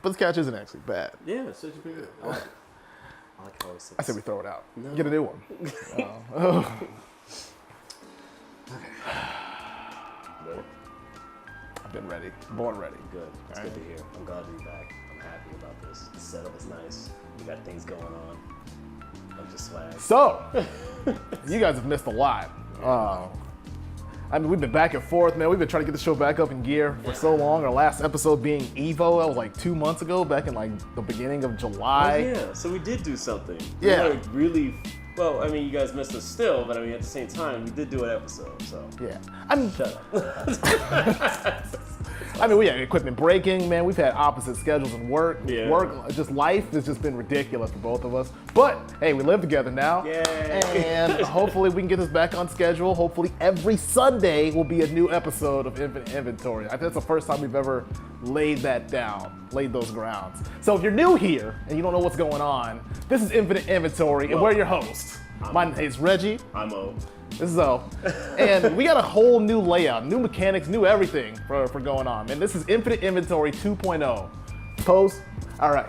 But this couch isn't actually bad. Yeah, it's such a pretty good. I like how it sits. I said we throw it out. No. Get a new one. I've been ready. Born ready. Good. It's good to hear. I'm glad to be back. I'm happy about this. The setup is nice. We got things going on. I'm just swag. So, you guys have missed a lot. I mean, we've been back and forth, man. We've been trying to get the show back up in gear for so long. Our last episode being Evo, that was like 2 months ago, back in like the beginning of July. Oh, yeah, so we did do something. Yeah. We were really, well, I mean, you guys missed us still, but I mean, at the same time, we did do an episode, so. Yeah. I mean, Shut up. I mean, we had equipment breaking, man. We've had opposite schedules and work. Yeah. Just life has just been ridiculous for both of us. But hey, we live together now. Yay. And hopefully we can get this back on schedule. Hopefully every Sunday will be a new episode of Infinite Inventory. I think that's the first time we've ever laid that down, laid those grounds. So if you're new here and you don't know what's going on, this is Infinite Inventory, and we're your hosts. My name is Reggie. I'm O. This is O. And we got a whole new layout, new mechanics, new everything for going on. And this is Infinite Inventory 2.0. Pose? All right.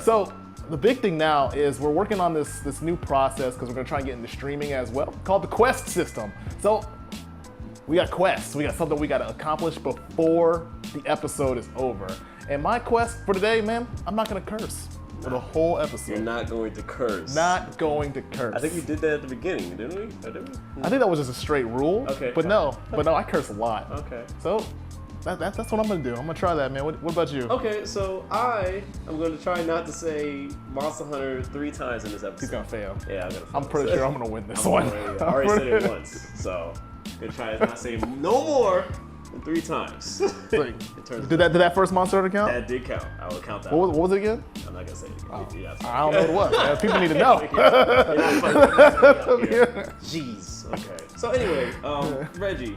So the big thing now is we're working on this new process because we're going to try and get into streaming as well, called the quest system. So we got quests. We got something we got to accomplish before the episode is over. And my quest for today, man, I'm not going to curse. For the whole episode. You're not going to curse. Not going to curse. I think we did that at the beginning, didn't we? Or did we? I think that was just a straight rule. Okay. But no, I curse a lot. Okay. So that's what I'm gonna do. I'm gonna try that, man. What about you? Okay, so I am going to try not to say Monster Hunter 3 times in this episode. He's gonna fail. Yeah, I'm gonna fail. I'm pretty sure I'm gonna win this I one. already said it once, so I'm gonna try to not say no more than 3 times. Did that first Monster Hunter count? That did count. I will count that. What was it again? I'm not gonna say it again. Oh. Yeah, I don't know what it was. Man. People need to know. Jeez. Okay. So anyway, Reggie,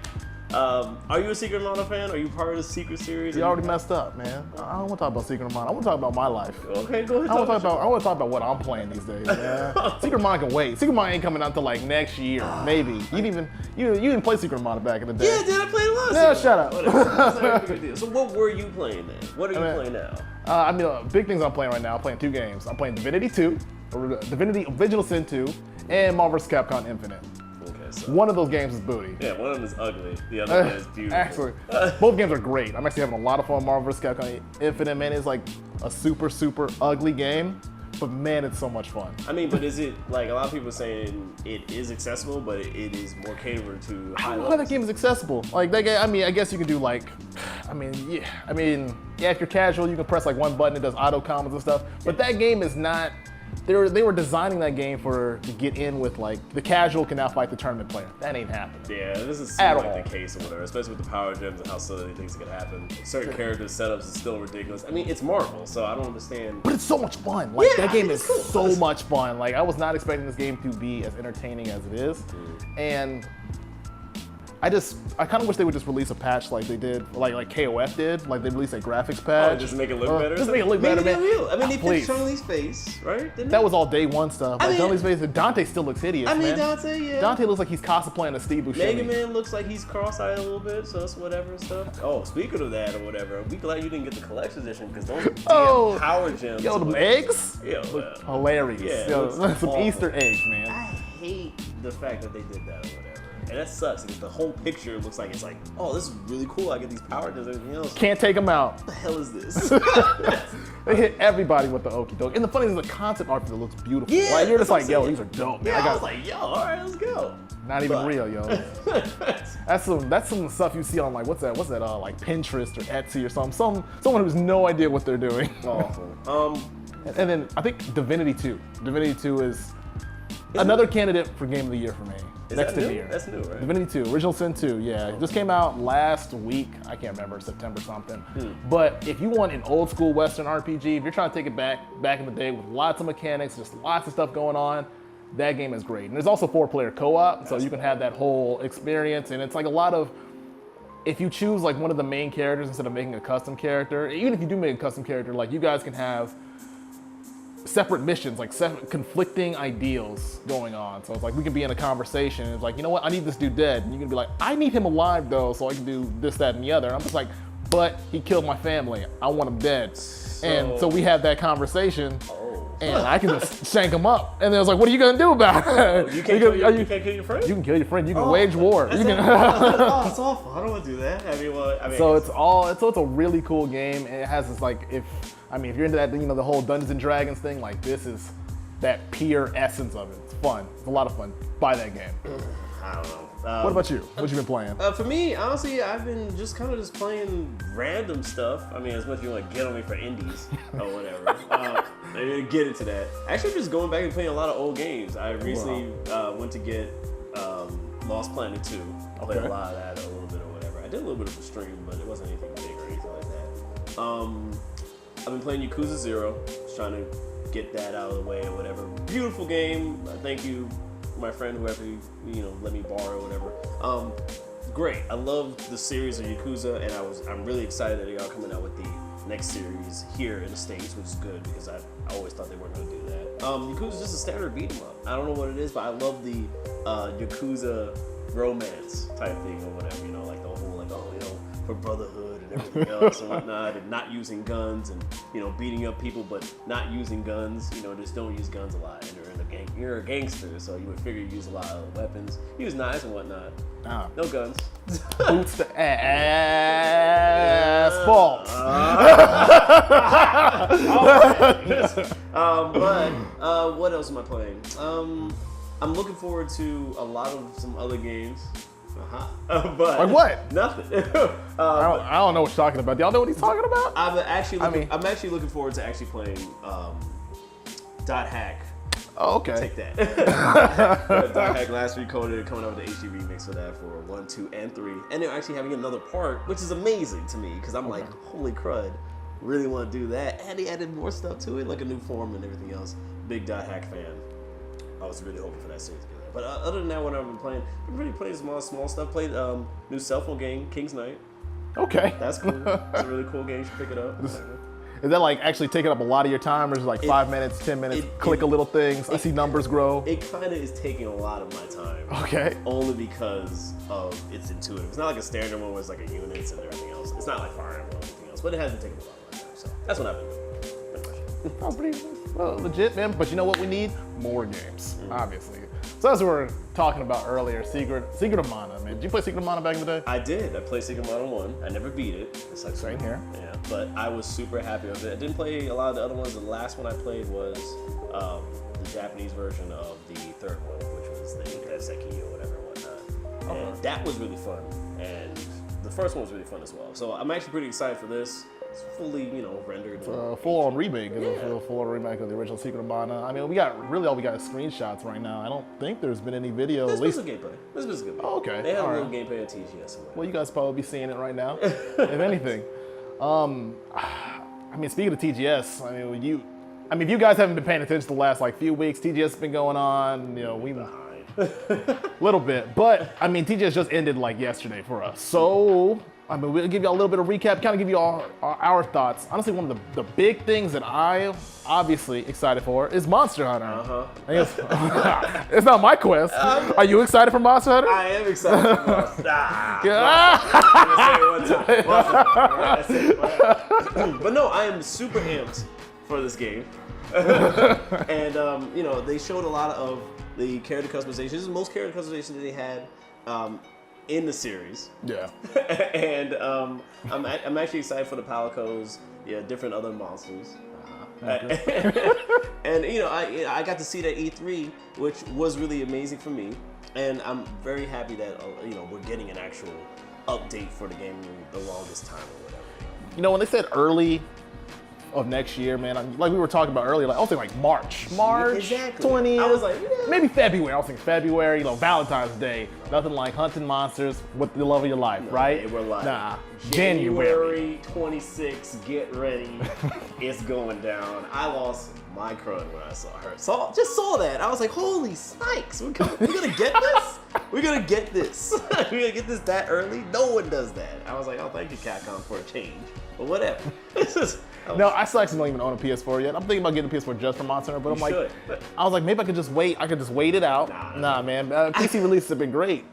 are you a Secret of Mana fan? Are you part of the Secret series? You already messed up, man. I don't want to talk about Secret of Mana. I want to talk about my life. Okay, go ahead. I want to talk about what I'm playing these days, man. Secret of Mana can wait. Secret of Mana ain't coming out until like next year, maybe. You didn't play Secret of Mana back in the day. Yeah, did I play the last? No, shut up. So what were you playing then? What are you playing now? Big things I'm playing right now. I'm playing 2 games. I'm playing Divinity 2, or Divinity Original Sin 2, and Marvel vs. Capcom Infinite. Okay, so. One of those games is booty. Yeah, one of them is ugly. The other one is beautiful. Actually, both games are great. I'm actually having a lot of fun with Marvel vs. Capcom Infinite. Man, it's like a super, super ugly game, but man, it's so much fun. I mean, but is it, like, a lot of people are saying it is accessible, but it is more catered to high I don't know levels. how that game is accessible. Like that game, I mean, I guess you can do like, if you're casual, you can press like one button, it does auto combos and stuff. But that game is not. They were designing that game to get in with like the casual can now fight the tournament player. That ain't happening. Yeah, this is At like all. the case or whatever, especially with the power gems and how silly things can happen. Certain character setups is still ridiculous. I mean, it's Marvel, so I don't understand. But it's so much fun. Like Yeah, that game is it's cool. so much fun. Like I was not expecting this game to be as entertaining as it is, and I kind of wish they would just release a patch like they did, like KOF did. Like they released a graphics patch. Oh, just make it look better? Just make it look better, man. Real. I mean, they Please. fixed Chun-Li's face, right? Didn't That they? was all day one stuff. I Like mean- Chun-Li's face, Dante still looks hideous, I mean, man. Dante, yeah. Dante looks like he's cosplaying a Steve Buscemi. Mega Man looks like he's cross-eyed a little bit, so that's whatever and stuff. Oh, speaking of that or whatever, we glad you didn't get the collection edition because those damn power gems. Yo, them look- eggs? Yo, Look hilarious. Yeah, it Yo, looks some awful. Easter eggs, man. I hate the fact that they did that or whatever. And that sucks because the whole picture looks like it's like, oh, this is really cool. I get these power gems and everything else. Can't take them out. What the hell is this? They hit everybody with the okie doke. And the funny thing is the concept art that looks beautiful. Yeah, like you're just that's like, what yo, I'm these are dope, man. Yeah, I was like, yo, all right, let's go. Not even But- real, yo. That's some stuff you see on like what's that like Pinterest or Etsy or something. Someone who's no idea what they're doing. Awful. And then I think Divinity 2. Divinity 2 is another candidate for Game of the Year for me. Is next that to new? Nier. That's new, right? Divinity 2, Original Sin 2, yeah. It just came out last week. I can't remember, September something. But if you want an old school Western RPG, if you're trying to take it back in the day with lots of mechanics, just lots of stuff going on, that game is great. And there's also 4-player co-op, so you can have that whole experience. And it's like a lot of, if you choose like one of the main characters instead of making a custom character, even if you do make a custom character, like you guys can have separate missions, like separate conflicting ideals going on. So it's like we can be in a conversation and it's like, you know what, I need this dude dead. And you can be like, I need him alive though, so I can do this, that, and the other. And I'm just like, but he killed my family. I want him dead. And so we had that conversation. And I can just shank him up. And then I was like, what are you going to do about it? You can't kill your friend? You can kill your friend. You can wage war. It's awful. I don't want to do that. So it's a really cool game. And it has this like, if you're into that, the whole Dungeons and Dragons thing, like this is that pure essence of it. It's fun. It's a lot of fun. Buy that game. I don't know. What about you? What you been playing? For me, honestly, I've been just playing random stuff. I mean, as much as you want to get on me for indies or whatever. I didn't get into that. Actually, just going back and playing a lot of old games. I recently went to get Lost Planet 2. I played a lot of that, a little bit or whatever. I did a little bit of a stream, but it wasn't anything big or anything like that. I've been playing Yakuza 0, just trying to get that out of the way or whatever. Beautiful game. Thank you, my friend, whoever let me borrow or whatever. Great. I love the series of Yakuza, and I'm really excited that they are coming out with the next series here in the States, which is good because I always thought they weren't going to do that. Yakuza's just a standard beat 'em up. I don't know what it is, but I love the Yakuza romance type thing or whatever. Like the whole for brotherhood and everything else and whatnot, and not using guns and beating up people, but not using guns. Just don't use guns a lot. And you're a gangster, so you would figure you use a lot of weapons, use knives and whatnot. No guns. Boots to asphalt. But what else am I playing? I'm looking forward to a lot of some other games. But like what? Nothing. I don't know what you're talking about. Do y'all know what he's talking about? I'm actually looking forward to actually playing Dot Hack. Oh, okay. Take that. Dot Hack last week coded coming out with the HD remix for that for 1, 2, and 3. And they're actually having another part, which is amazing to me because I'm like, holy crud, really want to do that. And they added more stuff to it, like a new form and everything else. Big Dot Hack fan. I was really hoping for that series to get that. But other than that, what I've been playing, I've really played small stuff. Played new cell phone game, King's Knight. Okay. That's cool. It's a really cool game. You should pick it up. Is that like actually taking up a lot of your time, or is it like 5 minutes, 10 minutes, click a little things, I see numbers grow? It kind of is taking a lot of my time. Okay. Only because of it's intuitive. It's not like a standard one where it's like a units and everything else. It's not like Fire Emblem or anything else, but it has been taking a lot of my time. So that's what I've been doing. Oh, pretty legit, man. But you know what we need? More games, obviously. So as we were talking about earlier, Secret of Mana, man. Did you play Secret of Mana back in the day? I did. I played Secret of Mana 1. I never beat it. It's like same here. Yeah, but I was super happy with it. I didn't play a lot of the other ones. The last one I played was the Japanese version of the third one, which was the Seki or whatever and whatnot. And that was really fun. And the first one was really fun as well. So I'm actually pretty excited for this. It's fully, rendered. It's a full-on remake. It's a full-on remake of the original Secret of Mana. I mean, all we got is screenshots right now. I don't think there's been any video. There's been some gameplay. Oh, okay. They have a little gameplay at TGS. Well, you guys probably be seeing it right now, if anything. I mean, speaking of TGS, if you guys haven't been paying attention the last few weeks, TGS has been going on. We little bit, but TGS just ended yesterday for us. So we'll give you a little bit of recap, kind of give you all our thoughts. Honestly, one of the big things that I obviously excited for is Monster Hunter. It's not my quest. Are you excited for Monster Hunter? I am excited for Monster Hunter. But no, I am super amped for this game. And they showed a lot of the character customizations. This is the most character customization that they had in the series. Yeah. And I'm actually excited for the Palicos, different other monsters. And I got to see that E3, which was really amazing for me. And I'm very happy that we're getting an actual update for the game the longest time or whatever. When they said early of next year, man, like we were talking about earlier, I was thinking March exactly. 20th. I was like, maybe February. I was thinking February, Valentine's Day. Nothing like hunting monsters with the love of your life, right? We're like, nah, January 26, get ready. It's going down. I lost my crud when I saw her. Just saw that. I was like, holy snikes, we're gonna get this? We're gonna get this. We're gonna get this that early? No one does that. I was like, oh, thank you, Capcom, for a change. But whatever. No, I still actually don't even own a PS4 yet. I'm thinking about getting a PS4 just for Monster Hunter, but I was like, maybe I could just wait. I could just wait it out. Nah, man. PC releases have been great.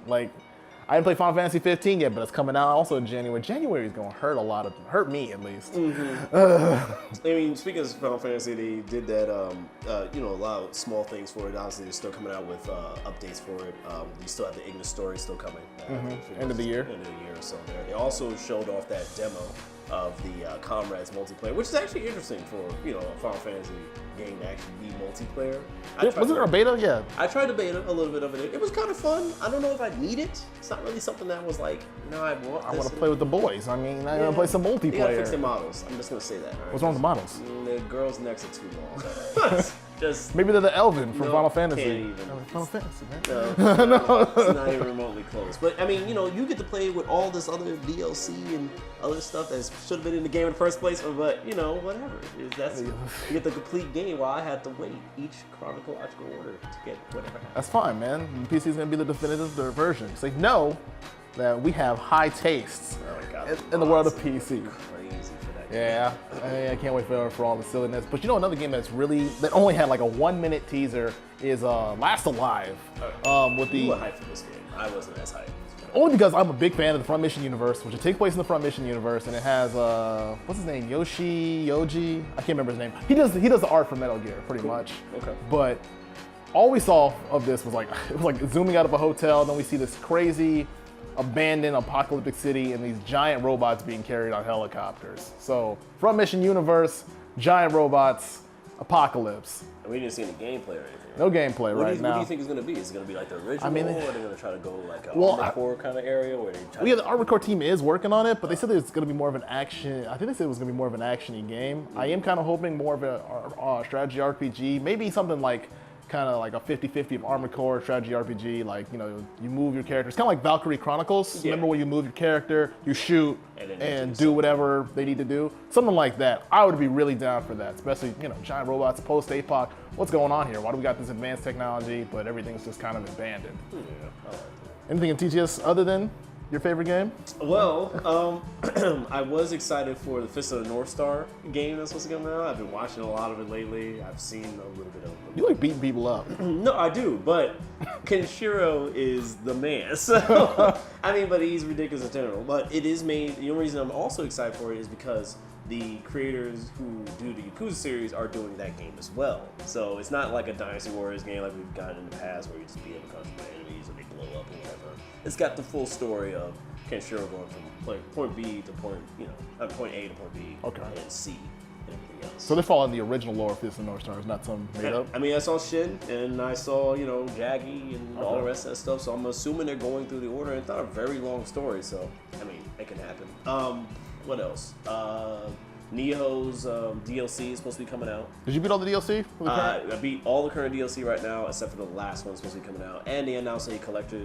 I didn't play Final Fantasy 15 yet, but it's coming out also in January. January is going to hurt me at least. I mean, speaking of Final Fantasy, they did that, a lot of small things for it. Obviously, they're still coming out with updates for it. You still have the Ignis story still coming. End of the year. End of the year or so there. They also showed off that demo of the Comrades multiplayer, which is actually interesting for, a Final Fantasy game to actually be multiplayer. Was it a beta? Yeah. I tried to beta a little bit of it. It was kind of fun. I don't know if I need it. It's not really something that was like, no, I want this. I want to play with the boys. I mean, I want to play some multiplayer. They gotta fix their models. I'm just gonna say that. Right? What's wrong with the models? The girls' necks are too long. Just maybe they're the Elven from Final Fantasy. Can't even. Final Fantasy, man. No, it's not even remotely close. But I mean, you get to play with all this other DLC and other stuff that should have been in the game in the first place. But whatever. You get the complete game while I had to wait each chronological order to get whatever happened. That's fine, man. The PC is gonna be the definitive version. So they know that we have high tastes in the world of PC. Yeah, I can't wait for all the silliness. But another game that only had like a 1 minute teaser is Last Alive. With the you were hyped for this game. I wasn't as hyped. Only because I'm a big fan of the Front Mission universe, which it takes place in the Front Mission universe, and it has what's his name, Yoji? I can't remember his name. He does the art for Metal Gear, pretty much. Okay. But all we saw of this was like zooming out of a hotel, then we see this crazy abandoned apocalyptic city and these giant robots being carried on helicopters. So Front Mission universe, giant robots, apocalypse. And we didn't see any gameplay or anything. No gameplay now. What do you think it's going to be? Is it going to be like the original, or are they going to try to go like a Armored Core kind of area? Where they the Armored Core team is working on it, but they said it's going to be more of an action. I think they said it was going to be more of an action-y game. I am kind of hoping more of a strategy RPG, maybe something like kind of like a 50-50 of Armored Core strategy RPG. Like you move your character. It's kind of like Valkyrie Chronicles. Yeah. Remember where you move your character, you shoot, and do whatever they need to do. Something like that. I would be really down for that. Especially giant robots, post-APOC. What's going on here? Why do we got this advanced technology, but everything's just kind of abandoned? Yeah, I like that. Anything in TGS other than your favorite game? Well, I was excited for the Fist of the North Star game that's supposed to come out. I've been watching a lot of it lately. I've seen a little bit of it. You like beating people up. No, I do, but Kenshiro is the man. So, but he's ridiculous in general. But it is made, the only reason I'm also excited for it is because the creators who do the Yakuza series are doing that game as well. So it's not like a Dynasty Warriors game like we've gotten in the past where you just beat up a country of enemies or they blow up or whatever. It's got the full story of Kenshiro going from point B to point A to point B, and C and everything else. So they follow in the original lore of Fist of the North Star. It's not some made up. I saw Shin and I saw Jaggy and all the rest of that stuff. So I'm assuming they're going through the order. It's not a very long story, so it can happen. What else? Neo's DLC is supposed to be coming out. Did you beat all the DLC? I beat all the current DLC right now, except for the last one supposed to be coming out. And they announced a collection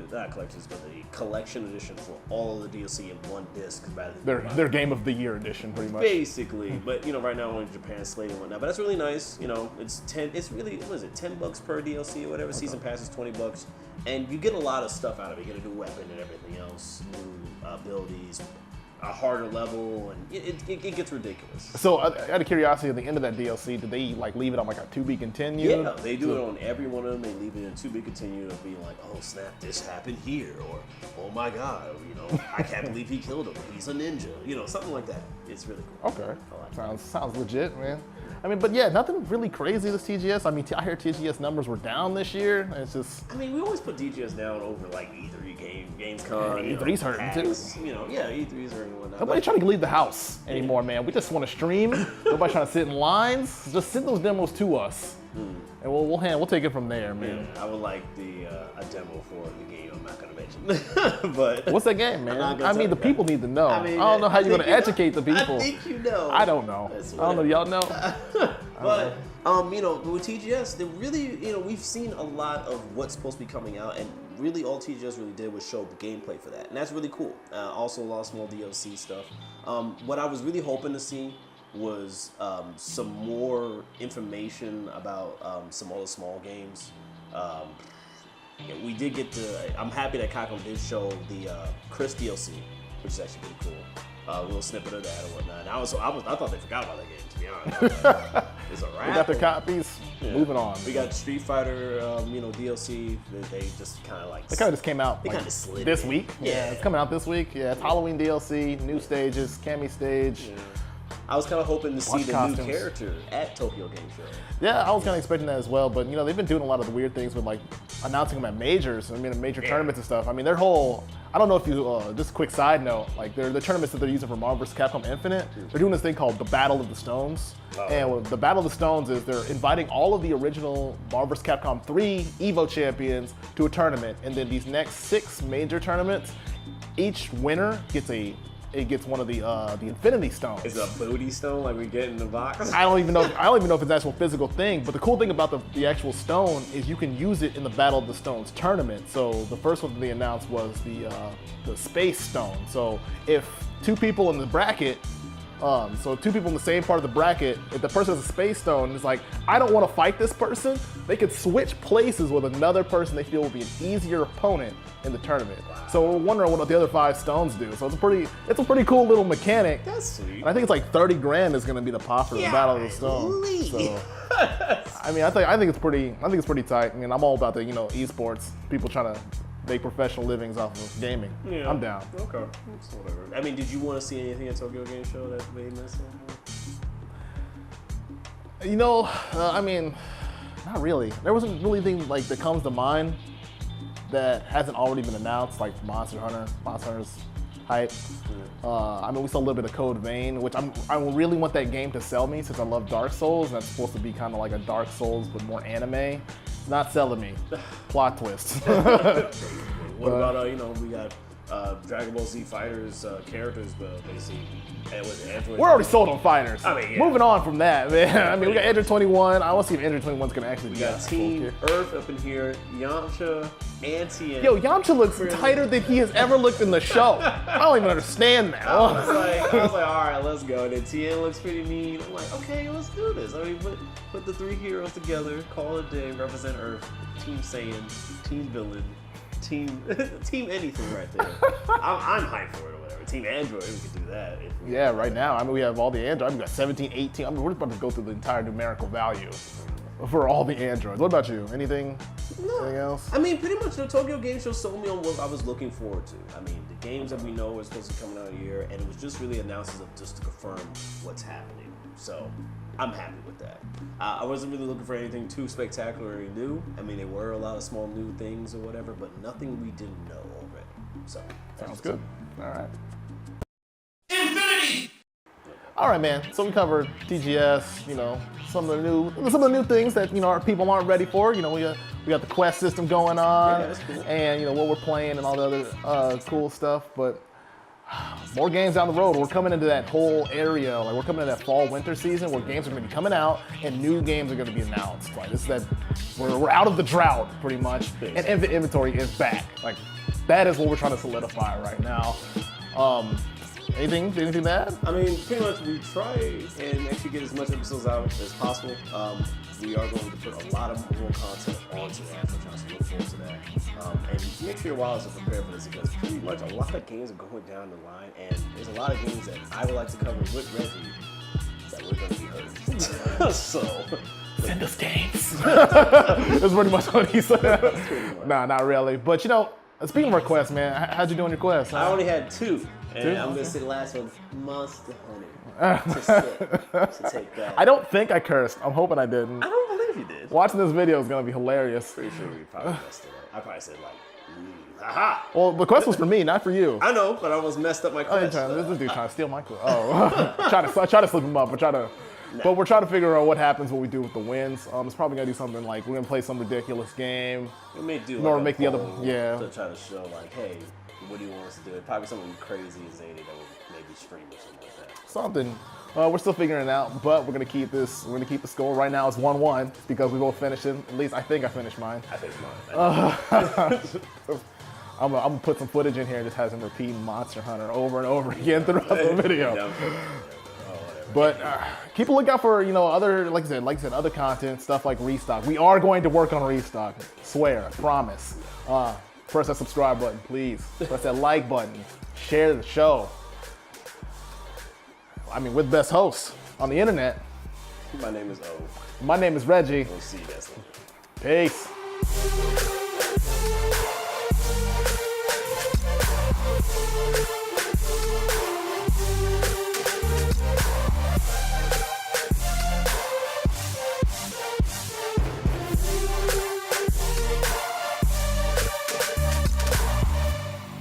edition for all of the DLC in one disc. Their Game of the Year edition, pretty much. Basically, but right now only Japan slated and whatnot. But that's really nice. It's $10 per DLC or whatever. Okay. Season pass is $20, and you get a lot of stuff out of it. You get a new weapon and everything else, new abilities, a harder level, and it gets ridiculous. So, out of curiosity, at the end of that DLC, did they leave it on like a to be continued? Yeah, they do it on every one of them. They leave it in to be continued of being like, oh snap, this happened here, or oh my god, I can't believe he killed him. He's a ninja, something like that. It's really cool. Okay, sounds legit, man. But yeah, nothing really crazy this TGS. I hear TGS numbers were down this year. It's just. We always put TGS down over like E3 Gamescom. E3's hurting too. E3's hurting and whatnot. Nobody's trying to leave the house anymore, man. We just want to stream. Nobody's trying to sit in lines. Just send those demos to us, and we'll take it from there, man. Yeah, I would like a demo for the game. I'm not gonna mention, but what's that game, man? The people need to know. I don't know how you're gonna educate the people. I think you know. I don't know. I don't know. Y'all know. But with TGS, they really, we've seen a lot of what's supposed to be coming out, and really all TGS really did was show gameplay for that, and that's really cool. Also, a lot of small DLC stuff. What I was really hoping to see was some more information about some other small games. We did get I'm happy that Capcom did show the Chris DLC, which is actually pretty cool. a little snippet of that or whatnot. And I thought they forgot about that game, to be honest. I was like, it's a wrap. We got their copies. Yeah. Moving on. We got Street Fighter, DLC. They just kind of like. It kind of just came out. They kind of slid this in. week. Yeah, it's coming out this week. Yeah, it's Halloween DLC, new stages, Cammy stage. Yeah. I was kind of hoping to see the costumes. new character at Tokyo Game Show. Yeah, I was kind of expecting that as well, but they've been doing a lot of the weird things with like announcing them at majors. Major tournaments and stuff. Their whole. I don't know if you. Just a quick side note, like the tournaments that they're using for Marvel vs. Capcom Infinite. They're doing this thing called the Battle of the Stones, and the Battle of the Stones is they're inviting all of the original Marvel vs. Capcom 3 Evo champions to a tournament, and then these next 6 major tournaments, each winner gets one of the Infinity Stones. Is it a booty stone like we get in the box? I don't even know if it's an actual physical thing, but the cool thing about the actual stone is you can use it in the Battle of the Stones tournament. So the first one that they announced was the Space Stone. So if 2 people in the bracket, so 2 people in the same part of the bracket, if the person has a Space Stone is like, I don't want to fight this person, they could switch places with another person they feel will be an easier opponent in the tournament. Wow. So we're wondering what the other 5 stones do. So it's a pretty cool little mechanic. That's sweet. And I think it's like 30 grand is going to be the pot for the Battle of the Stones. So I think it's pretty tight. I'm all about the esports, people trying to make professional livings off of gaming. Yeah. I'm down. Okay. So whatever. Did you want to see anything at Tokyo Game Show that made sense? Not really. There wasn't really anything like that comes to mind that hasn't already been announced, like Monster Hunter's hype. We saw a little bit of Code Vein, which I really want that game to sell me since I love Dark Souls, and that's supposed to be kind of like a Dark Souls but more anime. It's not selling me. Plot twist. What about we got Dragon Ball Z Fighters characters, basically. And with Android. We're already sold on fighters. Yeah. Moving on from that, man. We got Android 21. I want to see if Android 21 is going to actually be. We got Team Earth up in here, Yamcha, and Tien. Yo, Yamcha looks tighter than he has ever looked in the show. I don't even understand that. I was like, all right, let's go. And then Tien looks pretty mean. I'm like, okay, let's do this. Put the 3 heroes together, call it a day, represent Earth, Team Saiyan, Team Villain. Team anything right there. I'm hyped for it or whatever. Team Android, we could do that. Right now. We have all the Android. We got 17, 18. We're about to go through the entire numerical value for all the Androids. What about you? Anything else? Pretty much the Tokyo Game Show sold me on what I was looking forward to. The games that we know are supposed to be coming out here, and it was just really announcements just to confirm what's happening. So I'm happy with that. I wasn't really looking for anything too spectacularly new. There were a lot of small new things or whatever, but nothing we didn't know already. So sounds good. All right. Infinity. All right, man. So we covered TGS. Some of the new things that our people aren't ready for. We got the Quest system going on, that's cool. And what we're playing and all the other cool stuff, but. More games down the road. We're coming into that whole area. We're coming into that fall-winter season where games are going to be coming out and new games are going to be announced. We're out of the drought pretty much, and inventory is back. That is what we're trying to solidify right now. Anything to add? Pretty much we try and actually get as much episodes out as possible. We are going to put a lot of more content onto that, so trying to look forward to that. And make sure your wallets are prepared for this because pretty much a lot of games are going down the line, and there's a lot of games that I would like to cover with Reggie that we're going to be hurting. So send us games. That's pretty much what he said. Nah, not really. But speaking of our quest, man, how'd you do on your quest? I only had 2. And I'm going to say the last one, Monster Hunter. To take that. I don't think I cursed. I'm hoping I didn't. I don't believe you did. Watching this video is going to be hilarious. Pretty sure we probably messed it up. I probably said haha. Well, the quest was for me, not for you. I know, but I almost messed up my quest. This dude trying to steal my quest. try to slip him up, but we're trying to figure out what happens when we do with the wins. It's probably gonna do something like we're gonna play some ridiculous game. We may do make the other to try to show hey, what do you want us to do? Probably something crazy and zany that would maybe stream or something like that. Something. We're still figuring it out, but we're gonna keep this. We're gonna keep the score. Right now it's 1-1 because we both finished it. At least I think I finished mine. I finished mine. I'm gonna put some footage in here and just has him repeating Monster Hunter over and over again throughout the video. But keep a lookout for other like I said other content stuff like Restock. We are going to work on Restock. Swear, promise. Press that subscribe button, please. Press that like button. Share the show. I mean, we're the best hosts on the internet. My name is O. My name is Reggie. We'll see you guys later. Peace.